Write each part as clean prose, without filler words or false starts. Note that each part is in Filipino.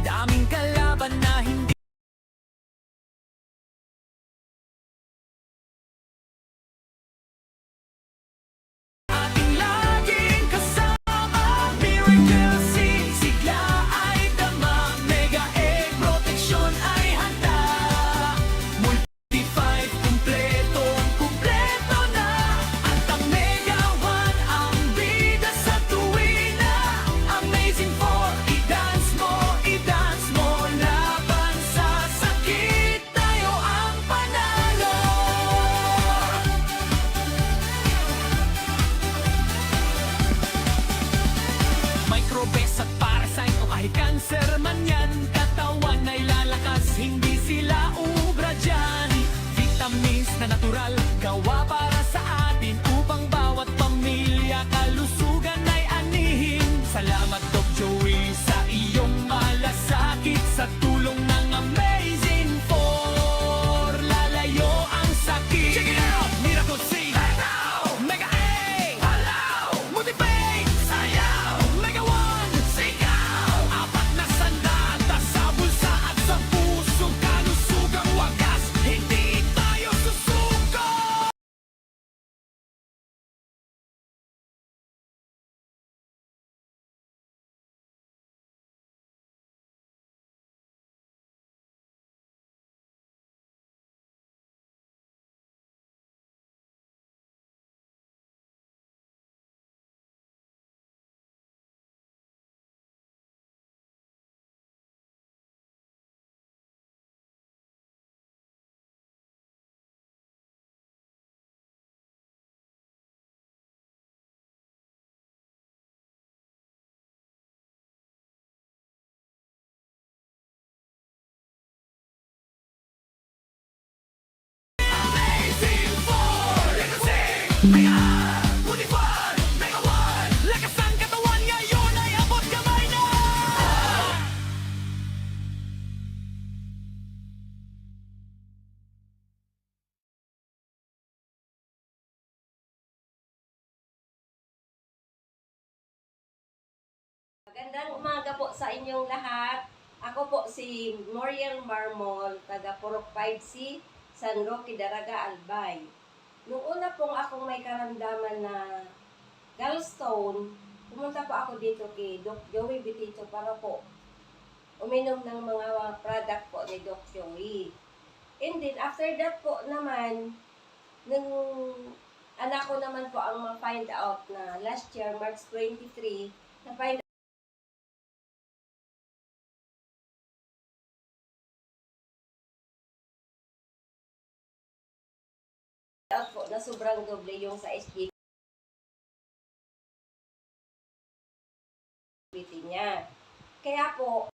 Daming kalaban na hindi ating laging kasama. Miracle Seed, sigla ay tama. Mega Egg protection ay handa. Multi-5 kumpleto na. At ang Mega 1 ang bida sa tuwina. Amazing 4, i-dance mo laban sa sakit. Tayo ang panalo. Microbes at parasite o kahit cancer man yan, katawan ay lalakas, hindi sila ubra dyan. Vitamins na natural, gawa para sa atin, upang bawat pamilya kalusugan ay anihin. Salamat Doc Joey sa iyong malasakit, sa tulong ng Amazing 4, lalayo ang sakit. Check it out! Miracle Seed, Mega A, Multi-Pain, sayaw, Mega 1, sigaw. Apat na sandata sa bulsa at sa puso, kalusugang wagas, hindi tayo susuko. Amazing 4, Mega, Multi-Fun, Mega 1, lakas ang katawan ngayon ay abot kamay na. Magandang umaga po sa inyong lahat. Ako po si Moriel Marmol, taga Purok 5C, San Roque, Daraga, Albay. Nung una pong akong may karamdaman na gallstone, pumunta po ako dito kay Doc Joey Bitito para po uminom ng mga product po ni Doc Joey. And then, after that po naman, nung anak ko naman po ang ma-find out na last year, March 23, na-find out po na sobrang doble yung sa SGPT niya. Kaya po,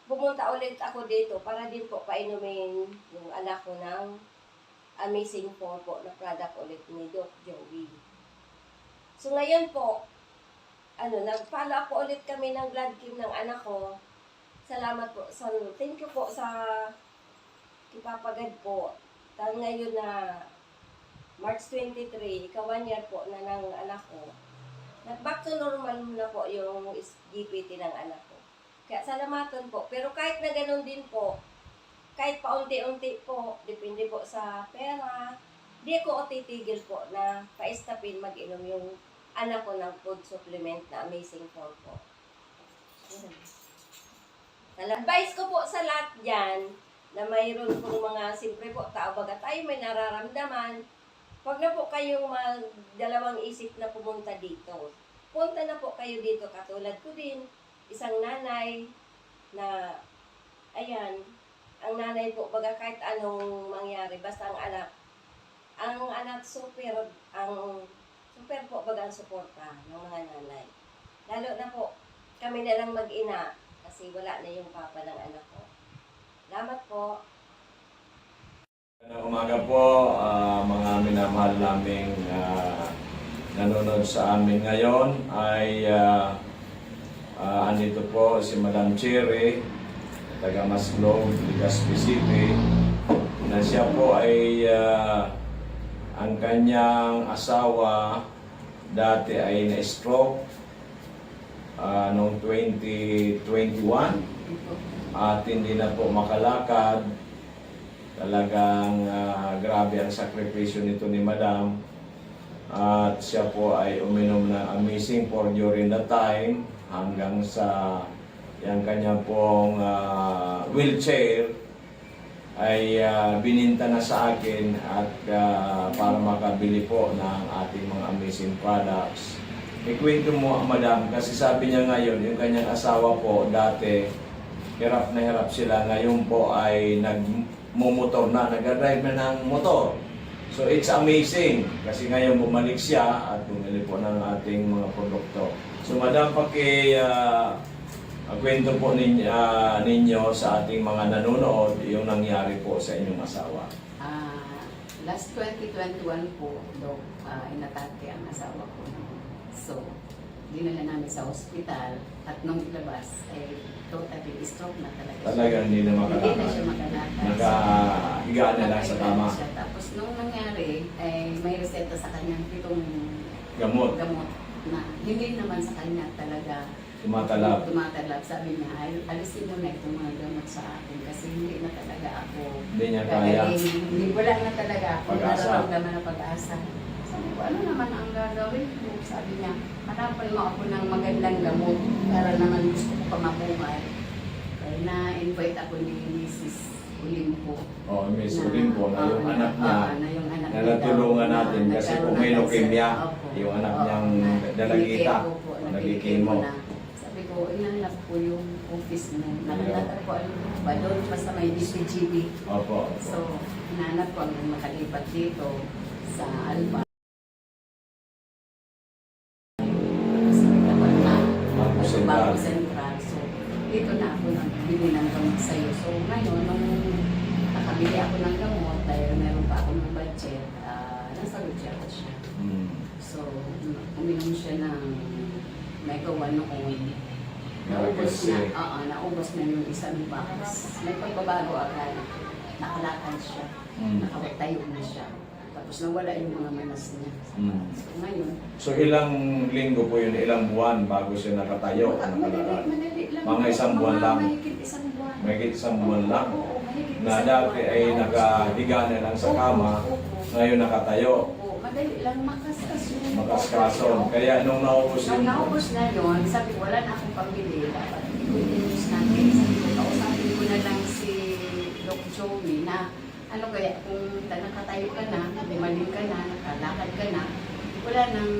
pumunta ulit ako dito para din po painumin yung anak ko ng Amazing 4 po na product ulit ni Doc Joey. So ngayon po, nag-follow up po ulit kami ng blood chem ng anak ko. Salamat po. Thank you po sa ipapagad po. Dahil ngayon na March 23, ika-1 year po na ng anak ko. Nag-back to normal na po yung GPT ng anak ko. Kaya salamatan po. Pero kahit na ganun din po, kahit paunti-unti po, depende po sa pera, di ko titigil po na pa-estapin mag-inom yung anak ko ng food supplement na Amazing 4 po. Advice ko po sa lahat dyan, na mayroon pong mga, siyempre po, tao baga tayo may nararamdaman, huwag na po kayong magdalawang isip na pumunta dito. Punta na po kayo dito, katulad ko din, isang nanay na, ayan, ang nanay po, baga kahit anong mangyari, basta ang anak super po baga ang suporta ng mga nanay. Lalo na po, kami na lang mag-ina, kasi wala na yung papa ng anak ko. Salamat po. Magandang umaga po, mga minamahal naming nanonood sa amin ngayon ay andito po si Madam Cherry, taga Maslog, Legazpi City, na siya po ay ang kanyang asawa dati ay na-stroke noong 2021 at hindi na po makalakad. Talagang grabe ang sakripisyo nito ni Madam. At siya po ay uminom ng Amazing for during the time hanggang sa yung kanya pong wheelchair ay bininta na sa akin at para makabili po ng ating mga amazing products. Ikwento mo, Madam, kasi sabi niya ngayon, yung kanyang asawa po dati, hirap na hirap sila. Ngayon po ay nagmumotor na, nag-drive na ng motor. So it's amazing kasi ngayon bumalik siya at bumili po ng ating mga produkto. So Madam, kwento po ninyo sa ating mga nanonood yung nangyari po sa inyong asawa. Last 2021 po, Dok, inatake ang asawa ko. So, dinala namin sa ospital at nung ilabas ay totally stroke na talaga. Talagang hindi na makalakad. Hindi na siya makalakad. Nakahiga na lang sa Nakahiga kama. na siya. Tapos nung nangyari, ay may reseta sa kanyang pitong Gamot. na hindi naman sa kanya talaga Tumatalab. tumatalab. Sabi niya, ay, alisin mo na itong mga gamot sa akin kasi hindi na talaga ako Hindi niya kaya. Hindi, wala na talaga ako Pag-asa. nararamdaman na pag-asa. Sabi ko, ano naman ang gagawin ko? Sabi niya, hanapan mo ako ng magandang gamot para naman gusto ko pa mabuhay. Kaya na-invite ako ni Mrs. Olimpo. Oh, Miss Olimpo na yung anak niya. Na yung anak Na niya natulungan daw, natin na kasi nagkaroon kung may ng leukemia, cancer. Opo. yung anak Oo, niyang na dalagita, nagkikemo po, nagkikemo. na. Sabi ko, inanap ko yung office mo. Nakatata ko, ano ba doon, basta may DCGB. Opo. So, hinanap ko ang makalipat dito sa Alba. Dapat na, Bago Bago Sentral. Central. So, dito na ako nagbili ng gamot sa'yo. So, ngayon, nung nakabili ako ng gamot, dahil meron pa ako ng budget, nasa Lucia siya. Hmm. So, uminom siya ng Mega 1 noon. Naubos Naubos na yung isang box. May pagbabago agad. Nakalakad siya. Nakatayo na siya. Tapos nawala yung mga manas niya. Hmm. So, ngayon, So ilang linggo po yun, ilang buwan bago siya nakatayo? nakalakad? madali lang. Mga isang buwan lang. Mahigit isang buwan. Mahigit isang buwan lang. Oo, mahigit Na isang dati buwan. ay nakahiga na lang sa kama, ngayon nakatayo. Oo, madali lang makaskas yun. Makaskason. Kaya nung naubos Nung yung... naubos na yun, sabi ko, wala na akong pambili. Dapat i-news natin. Sabi ko, kausapin ko na lang si Doc Joey na ano kaya kung nakatayo ka na, bumaling ka na, nakalakad ka na, wala nang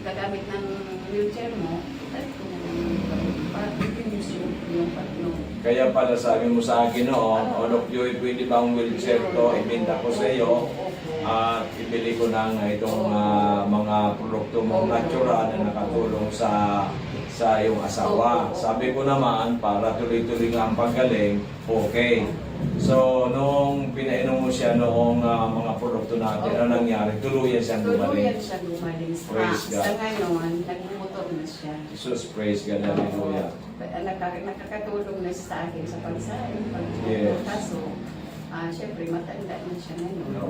gagamit ng wheelchair mo, tayo ko na lang yung gamit. Para i-news yung patno. Kaya pala sabi mo sa akin noon, Doc Joey, pwede ba ang wheelchair ko? Ibenta ko sa iyo at ibili ko ng itong mga produkto mong natural na nakatulong sa iyong asawa. Sabi ko naman, para tuloy-tuloy nga ang paggaling, okay. So, nung pinainom mo siya noong mga produkto natin, ano nangyari? Tuluyan siyang Tuluyan gumaling. siya gumaling. Praise God. Sa ngayon, nagmumotor na siya. Jesus, praise God, hallelujah. Nakakatulong na siya sa akin sa pagsain, Yes. kaso, syempre matanda na siya ngayon. No.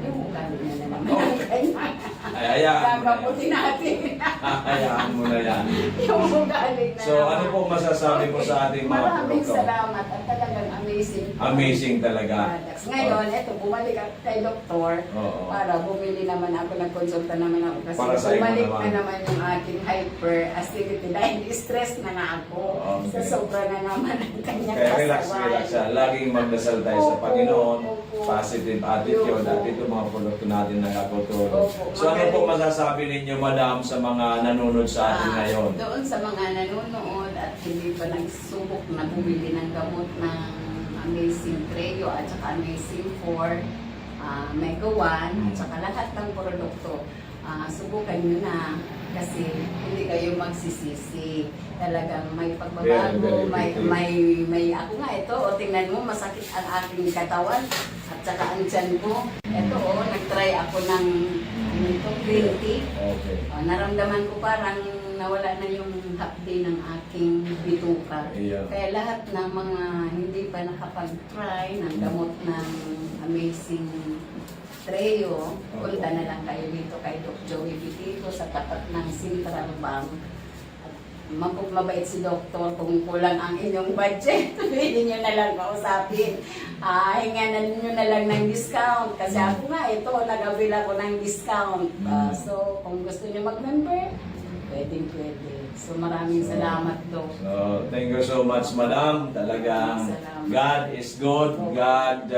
Yung ugali niya na naman. Ay, hayaan mo na yan. Gagaputin natin. Hayaan mo na yan. Yung ugali na So, ano po masasabi mo sa ating mga Maraming produkto? salamat at talagang amazing. Amazing talaga. Products. Ngayon, eto, bumalik ako kay doktor Oo. para bumili naman ako, nagkonsulta naman ako kasi Para sa iyo bumalik naman. na naman yung aking hyperactivity dahil stress na nga ako. Okay. Sa sobra na naman ang kanyang Kaya relax, kasawan. relax siya. Laging magdasal tayo sa Opo, Panginoon. opo. Positive attitude. Opo. At ito mga produkto natin nakakatulong. Opo, So ano po magaling. masasabi ninyo, Madam, sa mga nanonood sa atin ngayon? Doon sa mga nanonood at hindi pa nagsubok na bumili ng gamot ng Amazing Creo at saka Amazing 4, Mega 1 at saka lahat ng produkto. Subukan nyo na kasi hindi kayo magsisisi. Talagang may Very, pagbabago, very may ako nga ito, o tingnan mo, masakit ang aking katawan at saka ang tiyan ko. Ito nag-try ako ng green tea. Okay. Naramdaman ko parang nawala na yung hapdi ng aking bituka. Yeah. Kaya lahat ng mga hindi pa nakapag-try ng gamot ng amazing trio, punta na lang kayo dito kay Doc Joey Bitico sa tapat ng Central Bank. Mabait si Doktor kung kulang ang inyong budget. Pwede nyo na lang kausapin. Hinganan nyo na lang ng discount. Kasi ako nga, ito, nag-avail ako ng discount. So, kung gusto nyo mag-member, pwede. So, maraming salamat, Dok. So, thank you so much, Madam. Talagang Salamat. God is good. God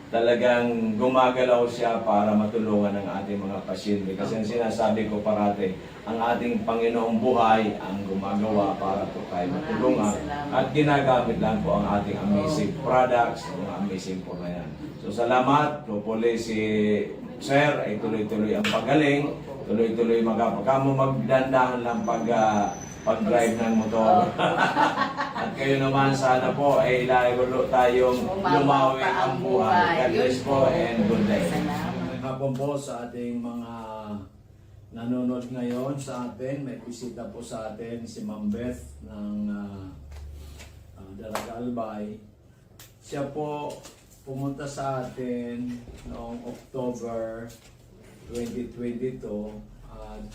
talagang gumagalaw siya para matulungan ang ating mga pasyente. Kasi ang sinasabi ko parati, ang ating Panginoong buhay ang gumagawa para po tayo matulungan. Maraming salamat. At ginagamit lang po ang ating amazing products, ang mga amazing po na yan. So salamat. Hopefully si Sir ay tuloy-tuloy ang pagaling. Tuloy-tuloy magkapagkamo magdandahan lang pag-drive ng motor. At kayo naman sana po ay lalo tayong lumawi ang buhay. God bless po and good day. Salamat. Hapon po sa ating mga nanonood ngayon sa atin. May bisita po sa atin si Ma'am Beth ng Dalaga Albay. Siya po pumunta sa atin noong October 2022 at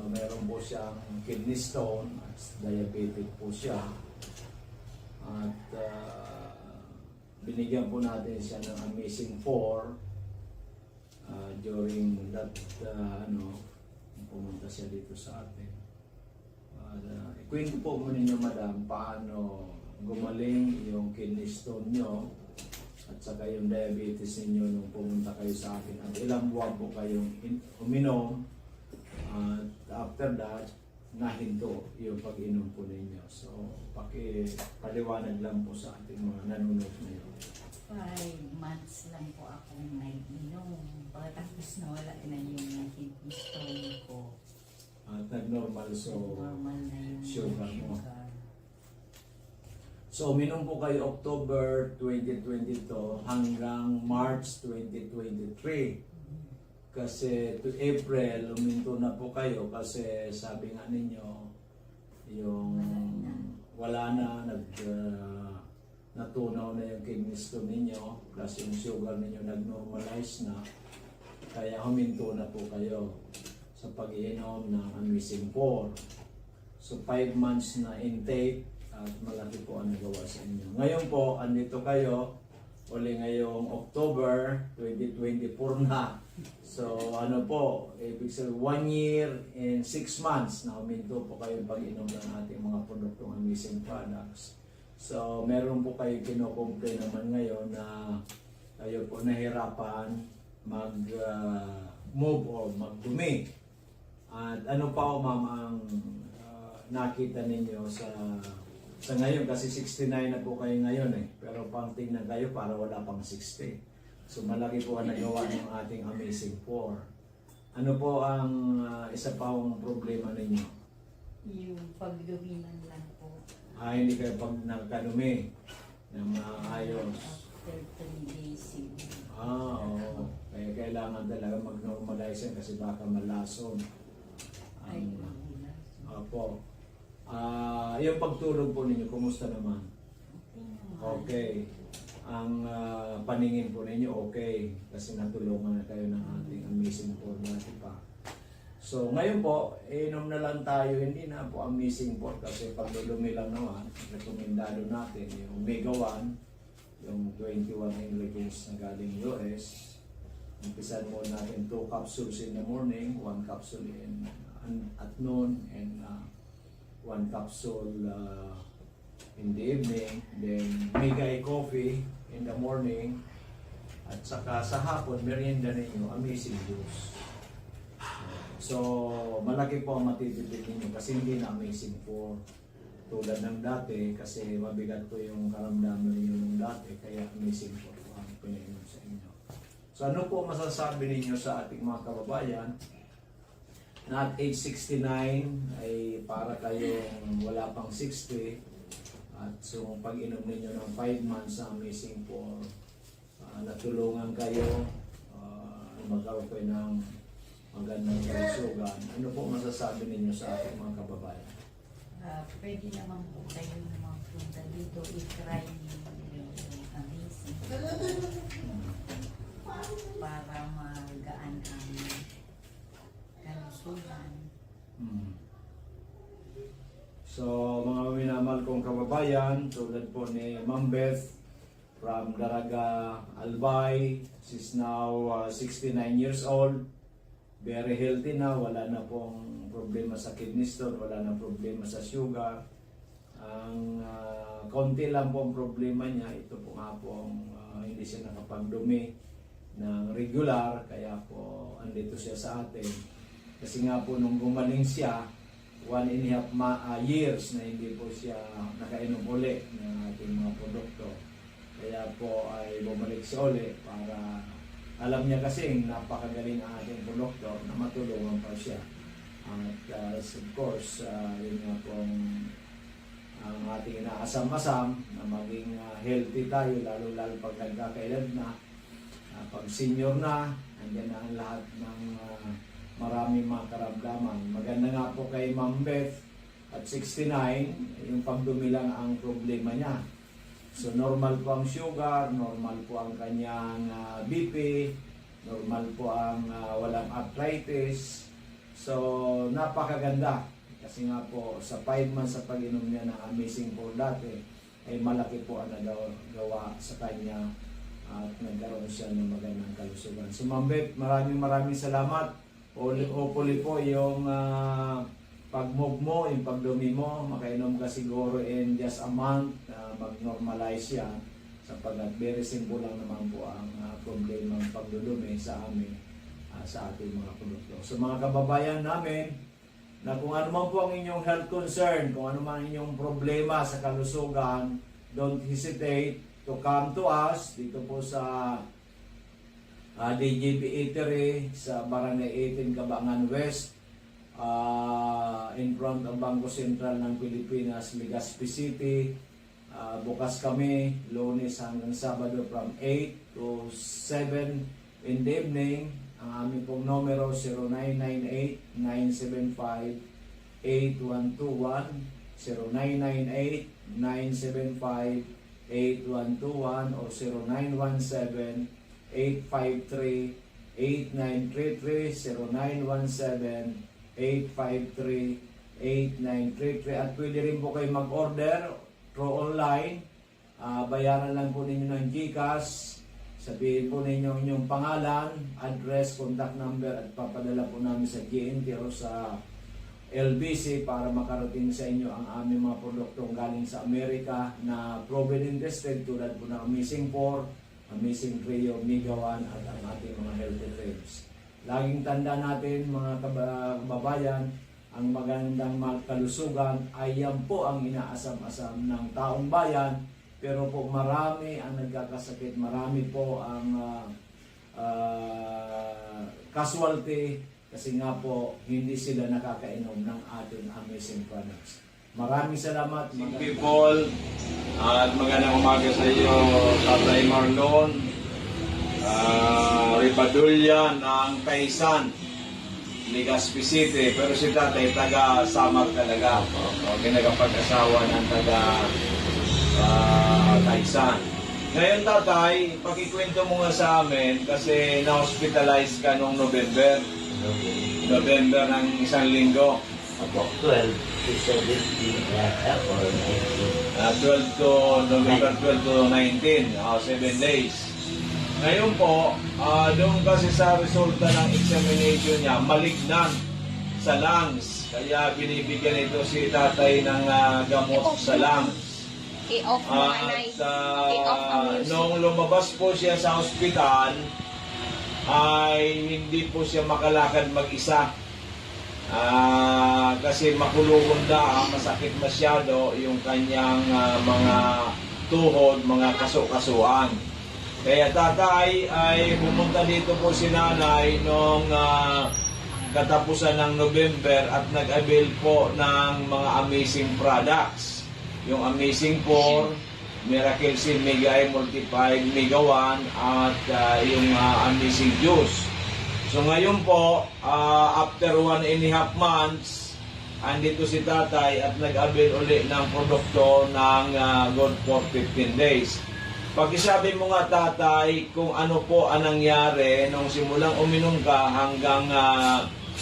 meron po siyang kidney stone at diabetic po siya. At binigyan po natin siya ng Amazing 4 during that pumunta siya dito sa atin. Ikwento po mo ninyo, Madam, paano gumaling yung kidney stone nyo at saka yung diabetes ninyo nung pumunta kayo sa akin. At ilang buwan po kayong uminom. At after that, nahinto yung pag-inom po ninyo. So, paliwanag lang po sa ating mga nanonood ngayon. 5 months lang po akong nag-inom. Pagkatapos nawala na yung kidney stone ko. At nag-normal, so Normal na yung sugar mo. sugar. So, uminom po kayo October 2022 hanggang March 2023. Kasi to April, uminto na po kayo kasi sabi nga ninyo, yung wala na, natunaw na yung kidney stone ninyo, plus yung sugar ninyo nag-normalize na, kaya huminto na po kayo sa pag-iinom ng Amazing 4. So 5 months na intake at malaki po ang nagawa sa inyo. Ngayon po, andito kayo, uli ngayong October 2024 na. So ano po, ibig sabihin 1 year and 6 months na huminto po kayo pag-inom ng ating mga produktong Amazing products. So meron po kayo kino-complain naman ngayon na kayo po nahirapan mag-move or magdumi. At ano pa ma'am ang nakita ninyo sa ngayon, kasi 69 na po kayo ngayon pero pang tingnan kayo para wala pang 60. So malaki po ang nagawa ng ating Amazing 4. Ano po ang isa pa ang problema ninyo? Yung pagduminan lang po. Hindi kayo pag nagkadumi na maayos. After 3 days siguro. Oo. Kaya kailangan talaga mag-normalize yan kasi baka malason. Ay, Ang, magulas. Opo. Yung pagtulog po ninyo, kumusta naman? Okay naman. Okay. Ang paningin po ninyo, okay. Kasi natulungan na kayo ng ating Amazing 4 natin pa. So, ngayon po, inom na lang tayo. Hindi na po Amazing 4 kasi paglulumi lang naman, rekomendado natin yung Omega 1, yung 21 ingredients na galing US. Umpisan mo natin 2 capsules in the morning, 1 capsule at noon, and 1 capsule in the evening. Then Mega coffee in the morning. At saka sa hapon, merienda ninyo, Amazing Juice. So, malaki po ang matitipid ninyo kasi hindi na Amazing 4 tulad ng dati kasi mabigat po yung karamdaman ninyo nung dati kaya Amazing 4 po ang pinainom sa inyo. So, ano po masasabi ninyo sa ating mga kababayan na at age 69 ay para kayong wala pang 60 at so pag-inom ninyo ng 5 months sa Amazing 4 natulungan kayo magkaroon kayo ng magandang kalusugan. Ano po masasabi ninyo sa ating mga kababayan? Pwede naman po kayo naman punta dito i-try yung amazing. kong kababayan tulad po ni Ma'am Beth from Daraga, Albay. She's now 69 years old. Very healthy na, wala na pong problema sa kidney stone, wala na problema sa sugar. Ang konti lang po ang problema niya, ito po nga pong hindi siya nakapagdumi ng regular, kaya po andito siya sa atin. Kasi nga po nung gumaling siya, 1.5 years na hindi po siya nakainom uli ng ating mga produkto. Kaya po ay bumalik siya uli para alam niya kasi napakagaling ang ating produkto na matulungan pa siya. At of course, yun nga pong ang ating inaasam-asam na maging healthy tayo, lalo-lalo pag nagkakaedad na, pag senior na, andyan na ang lahat ng maraming mga karamdaman. Maganda nga po kay Ma'am Beth at 69, yung pagdumi lang ang problema niya. So normal po ang sugar, normal po ang kanyang BP, normal po ang walang arthritis. So napakaganda kasi nga po sa 5 months sa pag-inom niya ng Amazing Four dati ay malaki po ang nagawa sa kanya at nagkaroon siya ng magandang kalusugan. So Ma'am Beth, maraming salamat. Hopefully po yung pag-move mo, yung pagdumi mo, makainom ka siguro in just a month, mag-normalize yan sapagkat very simple lang naman po ang problema ng pagdudumi sa amin, sa ating mga produkto. So mga kababayan namin, na kung ano man po ang inyong health concern, kung ano man inyong problema sa kalusugan, don't hesitate to come to us dito po sa DJB Eatery sa Barangay 18 Cabangan West, in front of Bangko Sentral ng Pilipinas, Legazpi City. Bukas kami Lunes hanggang Sabado from 8 to 7 in the evening. Ang aming pong numero 0998-975-8121, 0998-975-8121 o 0917-853-8933, 0917-853-8933. At pwede rin po kayo mag-order through online. Bayaran lang po ninyo ng GCash. Sabihin po ninyo inyong pangalan, address, contact number at papadala po namin sa GNT o sa LBC para makarating sa inyo ang aming mga produktong galing sa Amerika na proven and tested tulad po ng Amazing 4, Amazing Trio, Mega 1 at ang ating mga healthy frames. Laging tanda natin mga kababayan, ang magandang kalusugan ay yan po ang inaasam-asam ng taong bayan. Pero po marami ang nagkakasakit, marami po ang casualty kasi nga po hindi sila nakakainom ng ating amazing products. Maraming salamat mga people at magandang umaga sa iyo, Tatay Marlon, Ripadulya ng Kaisan, Legazpi City. Pero si Tatay taga Samar talaga, ginagapag-asawa ng taga Kaisan. Ngayon Tatay, pakikwento mo nga sa amin kasi na-hospitalize ka noong November ng isang linggo. Ako, 12 to 17 yata or 19. 12 to November 12 to 19, 7 days. Ngayon po, doon kasi sa resulta ng examination niya, malignan sa lungs. Kaya binibigyan ito si Tatay ng gamot sa lungs. I-off mo, Anay. I-off ang music. Nung lumabas po siya sa ospital, ay hindi po siya makalakad mag-isa. Kasi makulungan na, masakit masyado yung kanyang mga tuhod, mga kaso-kasuan. Kaya Tatay ay pumunta dito po si Nanay nung katapusan ng November at nag-avail po ng mga amazing products. Yung Amazing 4, Miracle Seal Mega Multiplied Mega 1 at yung Amazing Juice. So ngayon po, after 1.5 months, andito si Tatay at nag-avail uli ng produkto ng good for 15 days. Pagkisabi mo nga Tatay, kung ano po ang nangyari nung simulang uminom ka hanggang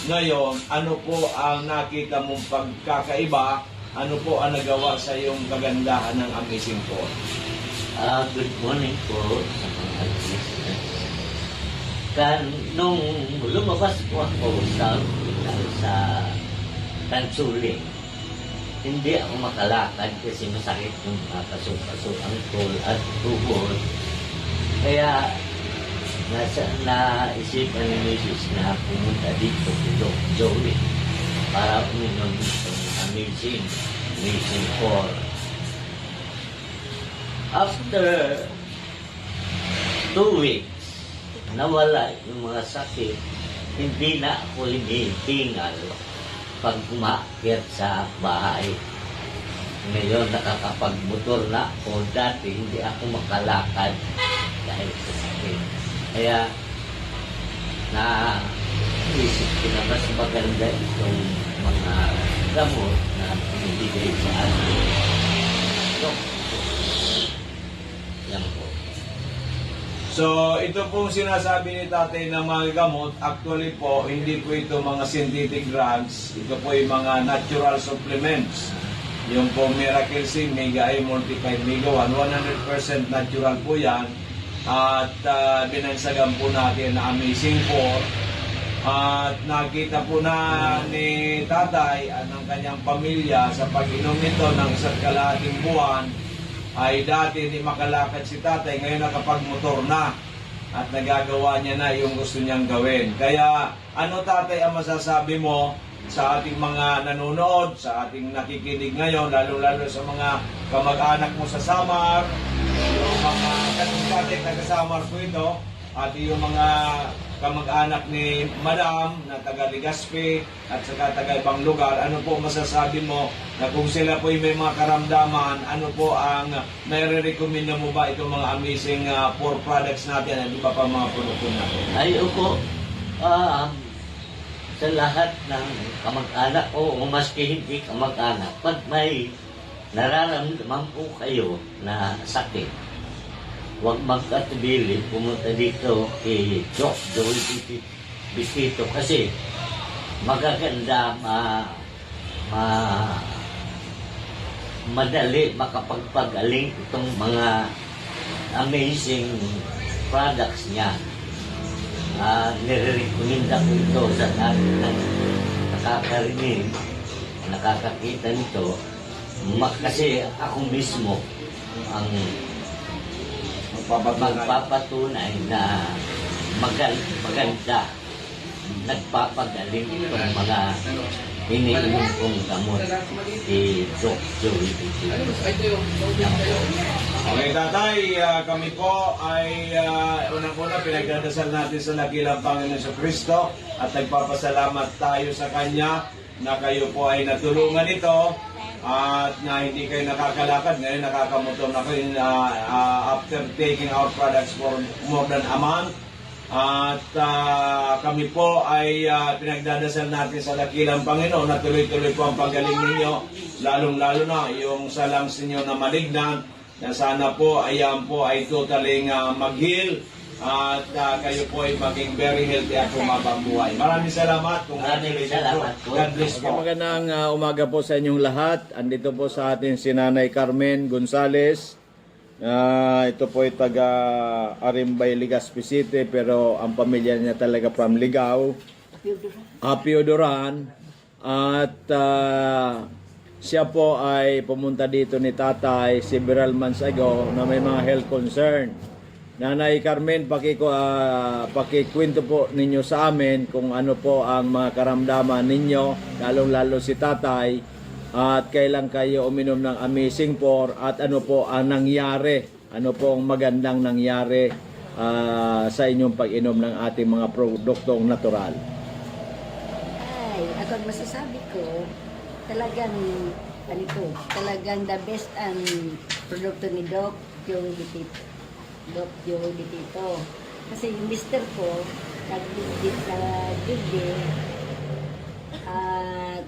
ngayon, ano po ang nakita mong pagkakaiba ano po ang nagawa sa iyong kagandahan ng Amazing Four? Good morning po sa mga listeners. Nung lumabas po ako sa hospital sa Tansuling, hindi ako makalakad kasi masakit yung mga kaso-kaso, angkol at tuhod. Kaya naisipan ni Mrs. na pumunta dito kay Doc Joey para uminom ng Amazing 4. After 2 weeks, nawala yung mga sakit, hindi na ako hinihingal pag umakyat sa bahay. Ngayon nakakapagmotor na ako. Dati hindi ako makalakad dahil sa sakit. Kaya naisip ko na mas maganda itong mga gamot na binibigay sa akin. Yan po. So, ito pong sinasabi ni tatay ng mga gamot, actually po, hindi po ito mga synthetic drugs. Ito po yung mga natural supplements. Yung po Miracle C, Mega I, Multiplied Mega 1, 100% natural po yan. At binansagan po natin na Amazing 4. At nakita po na ni tatay at ng kanyang pamilya sa pag-inom nito ng 1 kalahating buwan, ay dati hindi makalakad si tatay, ngayon nakapagmotor na at nagagawa niya na yung gusto niyang gawin. Kaya ano tatay ang masasabi mo sa ating mga nanonood, sa ating nakikinig ngayon, lalo-lalo sa mga kamag-anak mo sa Samar, yung mga tatay taga-Samar po ito, at yung mga kamag-anak ni Madam na taga Legazpi at saka taga ibang lugar, ano po masasabi mo na kung sila po may mga karamdaman, ano po ang nare-recommend mo ba itong mga Amazing 4 products natin at iba pa mga produkto natin? Ay, opo. Sa lahat ng kamag-anak o maski hindi kamag-anak, pag may nararamdaman po kayo na sakit, huwag magkatubili, pumunta dito kay Doc Joey Bitito kasi magaganda, madali makapagpagaling itong mga amazing products niya. Nire-recommenda ko ito sa lahat ng nakakarinig, nakakakita nito, kasi ako mismo ang magpapatunay na maganda, nagpapagaling itong mga iniinom kong gamot si Doc Joey Bitito. Okay, tatay, kami po ay unang-una pinagdadasal natin sa nakilang Panginoon sa Kristo at nagpapasalamat tayo sa Kanya na kayo po ay natulungan ito at na hindi kayo nakakalakad. Ngayon nakakamotor na kayo after taking our products for more than a month. At kami po ay pinagdadasal natin sa dakilang Panginoon na tuloy-tuloy po ang paggaling ninyo, lalong-lalo na yung sa lungs ninyo na malignan, na sana po ayan po ay totally mag-heal at kayo po ay maging very healthy at humabang buhay. Maraming salamat. Maraming salamat po. God bless po. Magandang umaga po sa inyong lahat. Andito po sa atin si Nanay Carmen Gonzales. Ito po ay taga Arimbay, Legazpi City, pero ang pamilya niya talaga from Ligao, Apio Duran. At siya po ay pumunta dito ni tatay several months ago na may mga health concern. Nanay Carmen, pakikwento po ninyo sa amin kung ano po ang mga karamdaman ninyo, lalong-lalo si tatay, at kailan kayo uminom ng Amazing 4 at ano po ang nangyari, ano po ang magandang nangyari sa inyong pag-inom ng ating mga produktong natural. Ay, ako ang masasabi ko, talagang the best ang produkto ni Doc Joey Bitito. Kasi yung mister ko, nag-digit sa digdi, at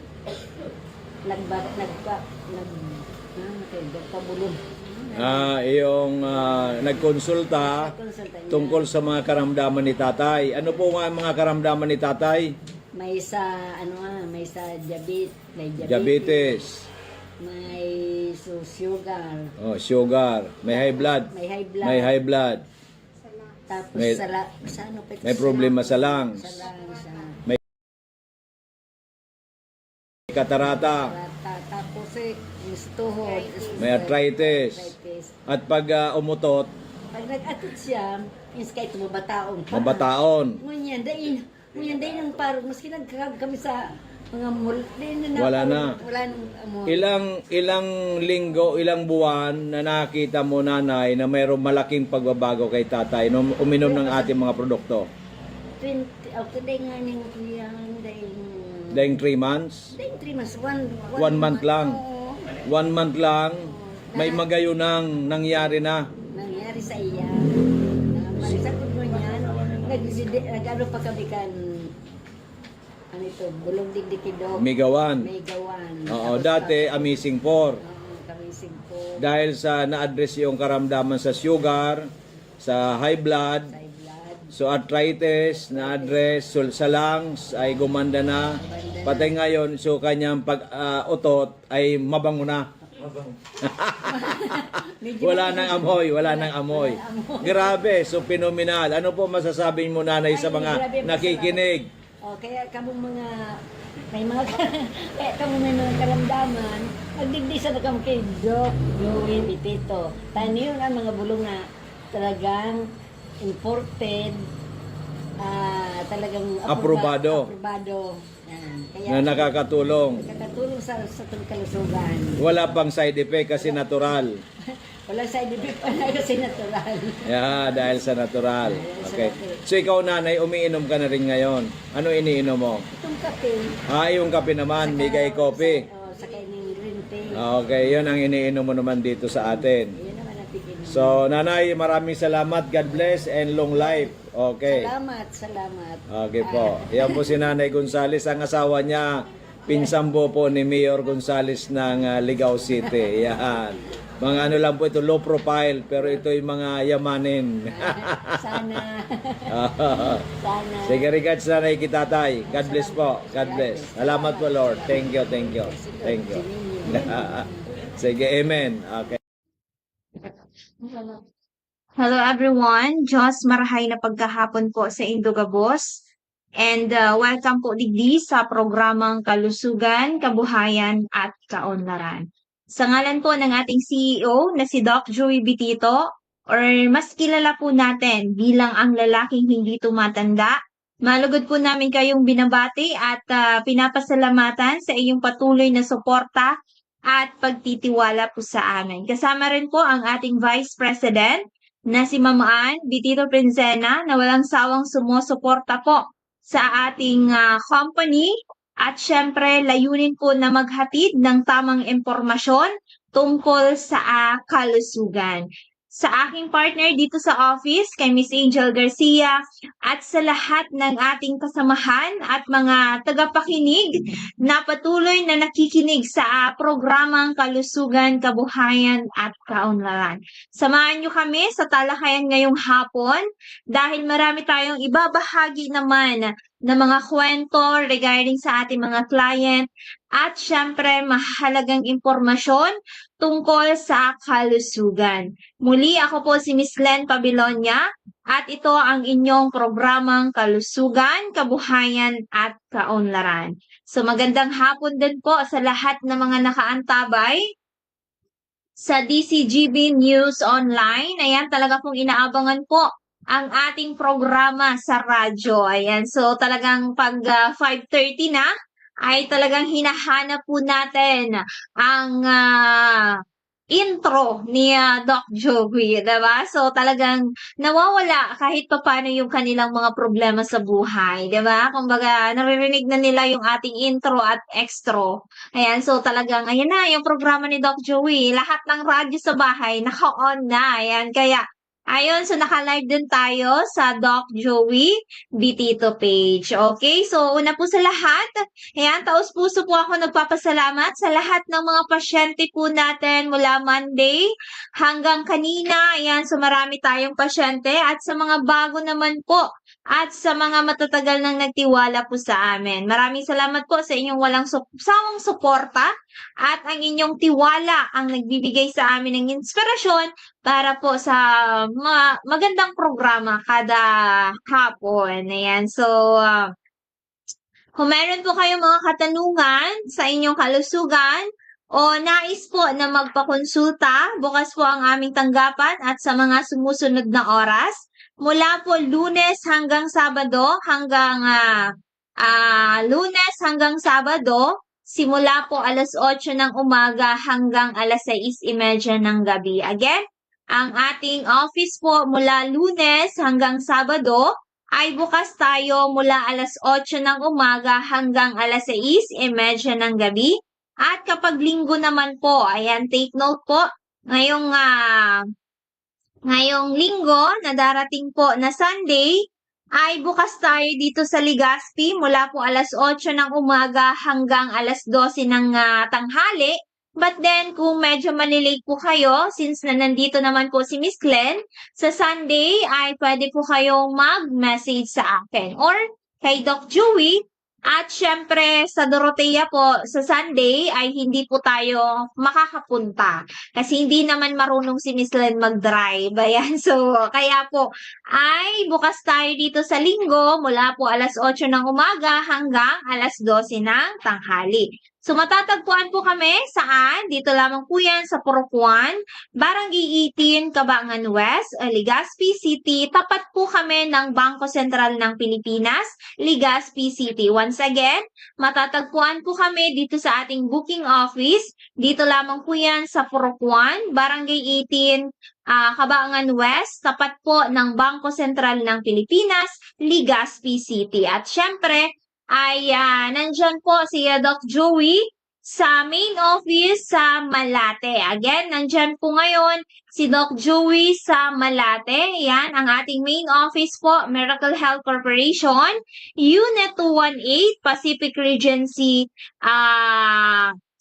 nagpabulong. Iyong nagkonsulta tungkol sa mga karamdaman ni tatay. Ano po nga ang mga karamdaman ni tatay? May sa diabetes. May sugar. Oh, sugar. May high blood. May high blood. May high blood. Tapos may- sa ano pa ito? May problema sa lungs. Sa lungs. May katarata. Tapos tuhod. May arthritis. At pag umutot, Pag nag-atot siya, is kahit mabataon pa. mabataon. Ngunyan, dahin ng parang, maski nagkakag kami sa mga mall, din na Wala na. Wala nang amo. Ilang linggo, ilang buwan na nakita mo, nanay, na mayroong malaking pagbabago kay tatay nung uminom ng ating mga produkto? 20, today nga ning yan, Dahil 3 months? Dahil 3 months, 1 month lang. Oo, 1 month lang, may magayunang nangyari na. nangyari sa iya. Marisapod mo yan, nag-ano pa kami kan, ano ito, bulong digdikidog. Migawan. May gawan. Oo, Tapos dati amazing 4. kami singko, Dahil sa na-address yung karamdaman sa sugar, sa high blood, high blood. so arthritis, na-address, so sa lungs ay gumanda na. Patay ngayon, so kanyang pag-utot ay mabango na. Medyo Wala nang amoy, wala nang amoy. Grabe, so phenomenal. Ano po masasabi mo, nanay, sa mga nakikinig? kaya kamong mga may mga kaya kamong may mga karamdaman, magdigdisa na kamo kay Doc Joey Bitito. Tani yun ang mga bulong na talagang imported, talagang Aprobado. aprobado. Yan. Kaya Na nakakatulong. nakakatulong sa itong kalusugan. Wala pang side effect kasi natural. Wala side effect pa kasi natural. Yeah, dahil sa natural. Okay. So ikaw, nanay, umiinom ka na rin ngayon. Ano iniinom mo? Itong kape. Yung kape naman, Migay Coffee. Sa kanyang green tea. Okay, yun ang iniinom mo naman dito sa atin. Yun naman ang tigil. So, nanay, maraming salamat. God bless and long life. Okay. Salamat. Okay po. Yan po si Nanay Gonzales, ang asawa niya, pinsambo po ni Mayor Gonzales ng Ligao City. Yan. Mga ano lang po ito, low profile, pero ito yung mga yamanin. Sana. Sana. Sige, regards Nanay Kitatay. God bless po. God bless. Salamat po, Lord. Thank you, thank you. Thank you. Sige, amen. Okay. Hello everyone, Diyos marahay na pagkahapon po sa Indogabos. And welcome po digdi sa programang Kalusugan, Kabuhayan at Kaunlaran. Sa ngalan po ng ating CEO na si Doc Joey Bitito, or mas kilala po natin bilang ang lalaking hindi tumatanda, malugod po namin kayong binabati at pinapasalamatan sa iyong patuloy na suporta at pagtitiwala po sa amin. Kasama rin po ang ating Vice President na si Ma'am Ann Bitito Princena na walang sawang sumusuporta po sa ating company at syempre layunin po na maghatid ng tamang impormasyon tungkol sa kalusugan. Sa aking partner dito sa office, kay Miss Angel Garcia, at sa lahat ng ating kasamahan at mga tagapakinig na patuloy na nakikinig sa programang Kalusugan, Kabuhayan at Kaunlaran. Samahan niyo kami sa talakayan ngayong hapon dahil marami tayong ibabahagi naman na mga kwento regarding sa ating mga client at syempre mahalagang impormasyon tungkol sa kalusugan. Muli ako po si Miss Len Pabilonia at ito ang inyong programang Kalusugan, Kabuhayan at Kaunlaran. So magandang hapon din po sa lahat ng mga nakaantabay sa DCGB News Online. Ayan, talaga pong inaabangan po ang ating programa sa radyo. Ayan, so talagang pag 5:30 na, ay talagang hinahanap po natin ang intro ni Doc Joey, diba? So talagang nawawala kahit papaano yung kanilang mga problema sa buhay, diba? Kumbaga, naririnig na nila yung ating intro at extra. Ayan, so talagang, ayan na, yung programa ni Doc Joey, lahat ng radyo sa bahay, naka-on na. Ayan, kaya, ayun, so naka-live din tayo sa Doc Joey Bitito page. Okay, so una po sa lahat, ayan, taos-puso po ako nagpapasalamat sa lahat ng mga pasyente po natin mula Monday hanggang kanina. Ayan, so marami tayong pasyente at sa mga bago naman po at sa mga matatagal nang nagtiwala po sa amin. Maraming salamat po sa inyong walang sawang suporta at ang inyong tiwala ang nagbibigay sa amin ng inspirasyon para po sa magandang programa kada hapon. Ayan. So, kung meron po kayong mga katanungan sa inyong kalusugan o nais po na magpakonsulta, bukas po ang aming tanggapan at sa mga sumusunod na oras, mula po Lunes hanggang Sabado, Lunes hanggang Sabado, simula po alas 8 ng umaga hanggang alas 6:30 ng gabi. Again, ang ating office po mula Lunes hanggang Sabado ay bukas tayo mula alas 8 ng umaga hanggang alas 6:30 ng gabi. At kapag linggo naman po, ayan, take note po, ngayong linggo na darating po na Sunday, ay bukas tayo dito sa Legazpi mula po alas 8 ng umaga hanggang alas 12 ng tanghali. But then, kung medyo malilate po kayo, since na nandito naman po si Miss Glenn, sa Sunday ay pwede po kayong mag-message sa akin or kay Doc Joey. At syempre, sa Dorotea po, sa Sunday ay hindi po tayo makakapunta. Kasi hindi naman marunong si Miss Glenn mag-drive. Ayan, so kaya po ay bukas tayo dito sa linggo mula po alas 8 ng umaga hanggang alas 12 ng tanghali. So matatagpuan po kami saan? Dito lamang po yan sa Purok 1, Barangay 18, Cabangan West, Legazpi City. Tapat po kami ng Bangko Sentral ng Pilipinas, Legazpi City. Once again, matatagpuan po kami dito sa ating booking office. Dito lamang po yan sa Purok 1, Barangay 18, Cabangan West, tapat po ng Bangko Sentral ng Pilipinas, Legazpi City. At syempre, ay nandyan po si Doc Joey sa main office sa Malate. Again, nandyan po ngayon si Doc Joey sa Malate. Yan, ang ating main office po, Miracle Health Corporation, Unit 218, Pacific Regency,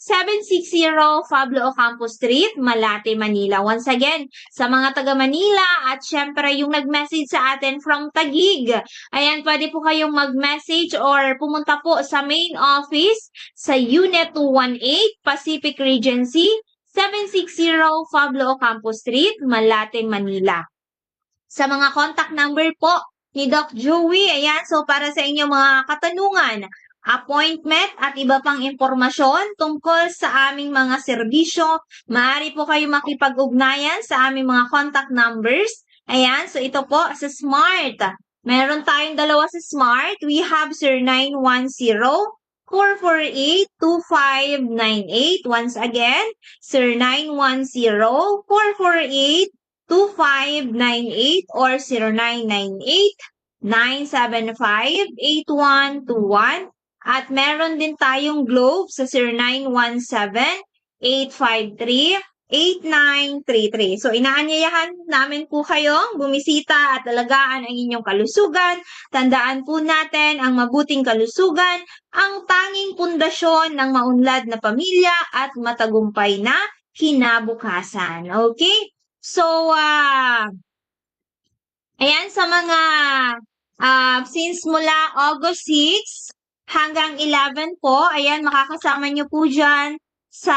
760 Pablo Ocampo Street, Malate, Manila. Once again, sa mga taga Manila at syempre yung nag-message sa atin from Taguig, ayan, pwede po kayong mag-message or pumunta po sa main office sa Unit 218, Pacific Regency, 760 Pablo Ocampo Street, Malate, Manila. Sa mga contact number po ni Doc Joey, ayan, so para sa inyong mga katanungan, appointment at iba pang impormasyon tungkol sa aming mga serbisyo, maaari po kayo makipag-ugnayan sa aming mga contact numbers. Ayan, so ito po sa Smart. Meron tayong dalawa sa Smart. We have 0910-448-2598. Once again, 0910-448-2598 or 0998-975-8121. At meron din tayong Globe sa 0917-853-8933. So, inaanyayahan namin po kayong bumisita at alagaan ang inyong kalusugan. Tandaan po natin ang mabuting kalusugan, ang tanging pundasyon ng maunlad na pamilya at matagumpay na kinabukasan. Okay? So, ayan, sa mga, since mula August 6, hanggang 11 po, ayan, makakasama nyo po dyan sa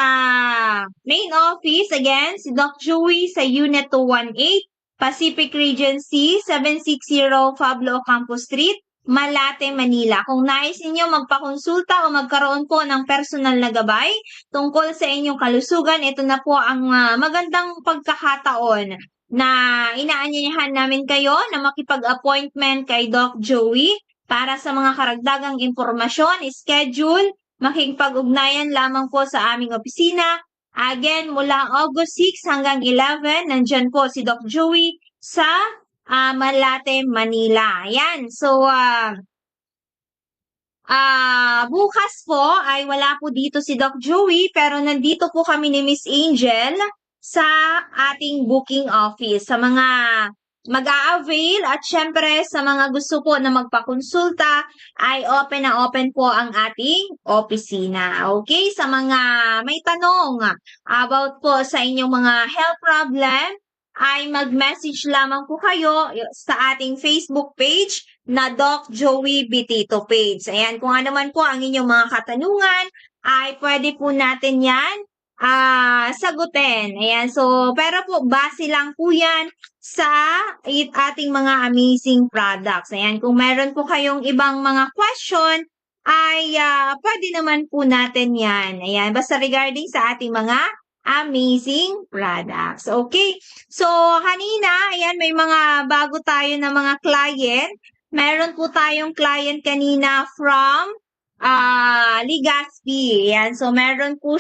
main office. Again, si Doc Joey sa Unit 218, Pacific Regency, 760 Pablo Ocampo Street, Malate, Manila. Kung nais ninyo magpakonsulta o magkaroon po ng personal na gabay tungkol sa inyong kalusugan, ito na po ang magandang pagkakataon na inaanyayahan namin kayo na makipag-appointment kay Doc Joey. Para sa mga karagdagang impormasyon, schedule, makipag-ugnayan lamang po sa aming opisina. Again, mula August 6 hanggang 11, nandyan po si Doc Joey sa Malate, Manila. Ayan, so bukas po ay wala po dito si Doc Joey, pero nandito po kami ni Miss Angel sa ating booking office. Sa mga mag-a-avail at syempre sa mga gusto po na magpakonsulta ay open na open po ang ating opisina. Okay? Sa mga may tanong about po sa inyong mga health problem ay mag-message lamang po kayo sa ating Facebook page, na Doc Joey Bitito page. Ayan, kung ano man po ang inyong mga katanungan, ay pwede po natin yan sagutin. Ayan, so, pero po, base lang po yan sa ating mga amazing products. Ayan, kung meron po kayong ibang mga question, ay pwede naman po natin yan. Ayan, basta regarding sa ating mga amazing products. Okay? So, kanina, ayan, may mga bago tayo na mga client. Meron po tayong client kanina from Legazpi. Ayan, so meron po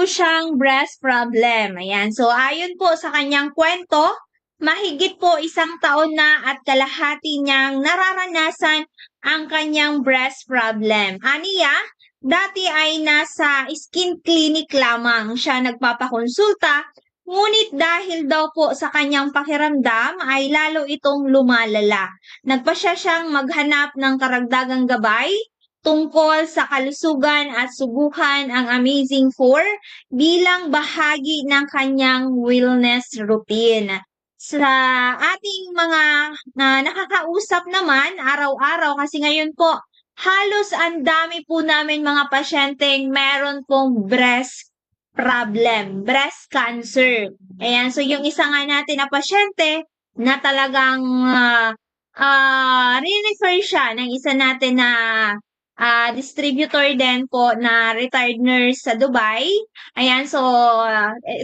siyang breast problem. Ayan, so ayon po sa kanyang kwento, mahigit po 1 taon na at kalahati niyang nararanasan ang kanyang breast problem. Aniya, dati ay nasa skin clinic lamang siya nagpapakonsulta, ngunit dahil daw po sa kanyang pakiramdam ay lalo itong lumalala. Nagpasya siyang maghanap ng karagdagang gabay tungkol sa kalusugan at subukan ang Amazing 4 bilang bahagi ng kanyang wellness routine. Sa ating mga nakakausap naman araw-araw, kasi ngayon po halos ang dami po namin mga pasyenteng meron pong breast problem, breast cancer. Ayan, so yung isa nga natin na pasyente na talagang re-refer siya ng isa natin na distributor din po na retired nurse sa Dubai. Ayan, so